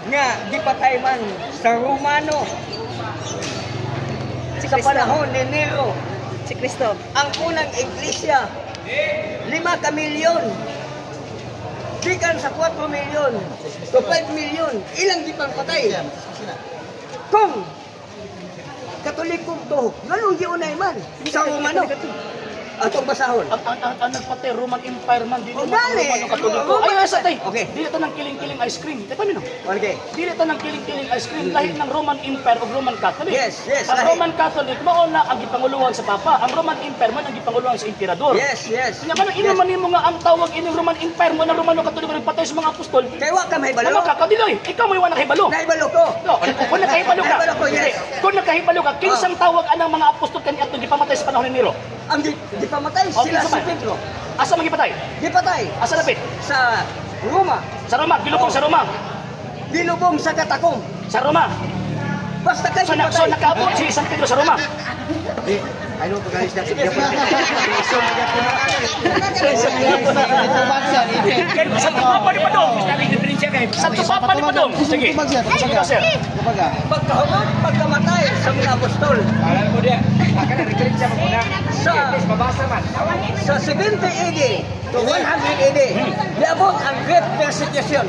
nga gipatay man sa Romano sa panahon ni Nero. Si Cristo. Ang unang iglesia, 5 milyon. Gikan sa 4 milyon, so 5 milyon, ilang gipang patay. Kung Katolikong to, nganong giunay man sa Romano? Atong basahon. Ang nagpatay, Roman Empire man, di naman dali. Romano Katoliko. Ay, sa tay. Okay. Dili ito ng kiling-kiling ice cream. Di pa mino? Okay. Dili ito ng kiling-kiling ice cream. Lahit ng Roman Empire o Roman Catholic. Yes, yes, Ang lahit. Roman Catholic, mauna ang gipanguluhan sa Papa. Ang Roman Empire man ang gipanguluhan sa Emperador. Yes, yes. Kanya man, inuman mo nga ang tawag ining Roman Empire mo ng Romano Katoliko rin patay sa mga apostol. Kaya wa ka may Ano balo? ka, kadiloy? Ikaw may iwan nakahibalo. Naibalo ko. No, kung nakahibalo ka, Nakahibalo ko, yes. kung nakahibalo ka, kinsang tawag anang mga apostol kani atong gipamatay sa panahon ni Nero? Ang di pamatay Okay, sila si sabay. Pedro. Asa magipatay? Di patay Asa lapit? sa Roma. Sa Roma, gilubong sa Roma. Binubong sa katakom. Sa Roma. Basta kayo So patay. nakaabot si San Pedro sa Roma. Ano pa guys na sige po. Sa Papa ni Padong. Sa Papa ni Padong. Sige. Sige, sir. Pagkahubog, pagkamatay sa mga apostol. Sa 70 AD to 100 AD, niabot ang Great Persecution.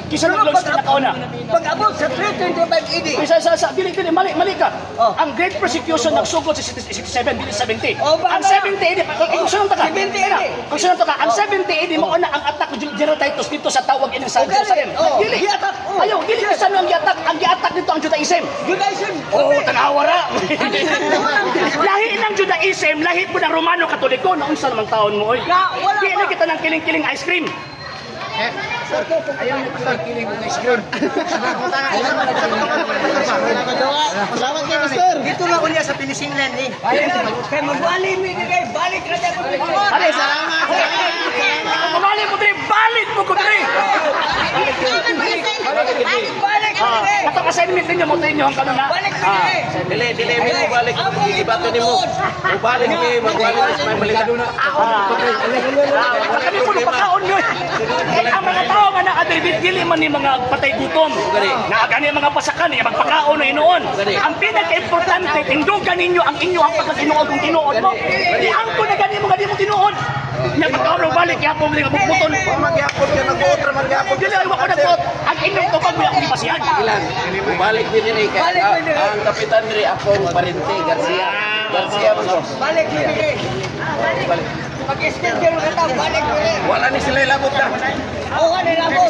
Kisa ng launch na nakauna. Pag-abot sa 325 AD, Sa dili mali ka. Oh. Ang Great Persecution nagsugod sa 67 dili 70. Oh, baka Ang 70 AD, kung saan ka? 70 AD. Kung saan ka? Ang 70 AD mo na ang attack ni General Titus dito sa tawag ining sa Jerusalem. Oh, Dili. gi-attack. Oh. Ayaw, dili Yes. sa nang gi-attack. Ang gi-attack dito ang Judaism. Judaism. Oh, tanawara. Lahi ng Judaism, lahi po ng Romano Katoliko. Naunsa namang taon mo, oy. Wala Di pa. na kita ng kiling-kiling ice cream. Salamat kay Pastor. Dito na ko niya sa Pilisinlan eh. Kay magbalik mi kay balik ra ta ko. Ale, salamat. Kumali mo dre, balik mo ko dre. Balik ka eh. Kato assignment ninyo mo tayo ang kanuna. Balik ka eh. Dili mo balik ibato nimo. Balik mi magbalik sa may balik na. Kami po pagkaon nyo. Ang mga tao nga na-adribit, dili man ni mga patay gutom. Naagani mga pasakan, magpakaon na inoon. Ang pinaka-importante, tindugan ninyo ang inyo ang pagkatinuod kung tinuod mo. Di ang ko na gani mga di mo tinuod. Nga pagkaon na balik, kaya po mga bukbuton. Magyapon ka mag-otra magyapon. Dili ay wako na po. Ang inyong tupag mo yung ipasihan. Ilan? Balik din ni kay ang kapitan diri akong parente Garcia mo. Balik mi eh. Pag-schedule ka ta, balik mi eh. Wala ni sila labot na. Oo, nila mo.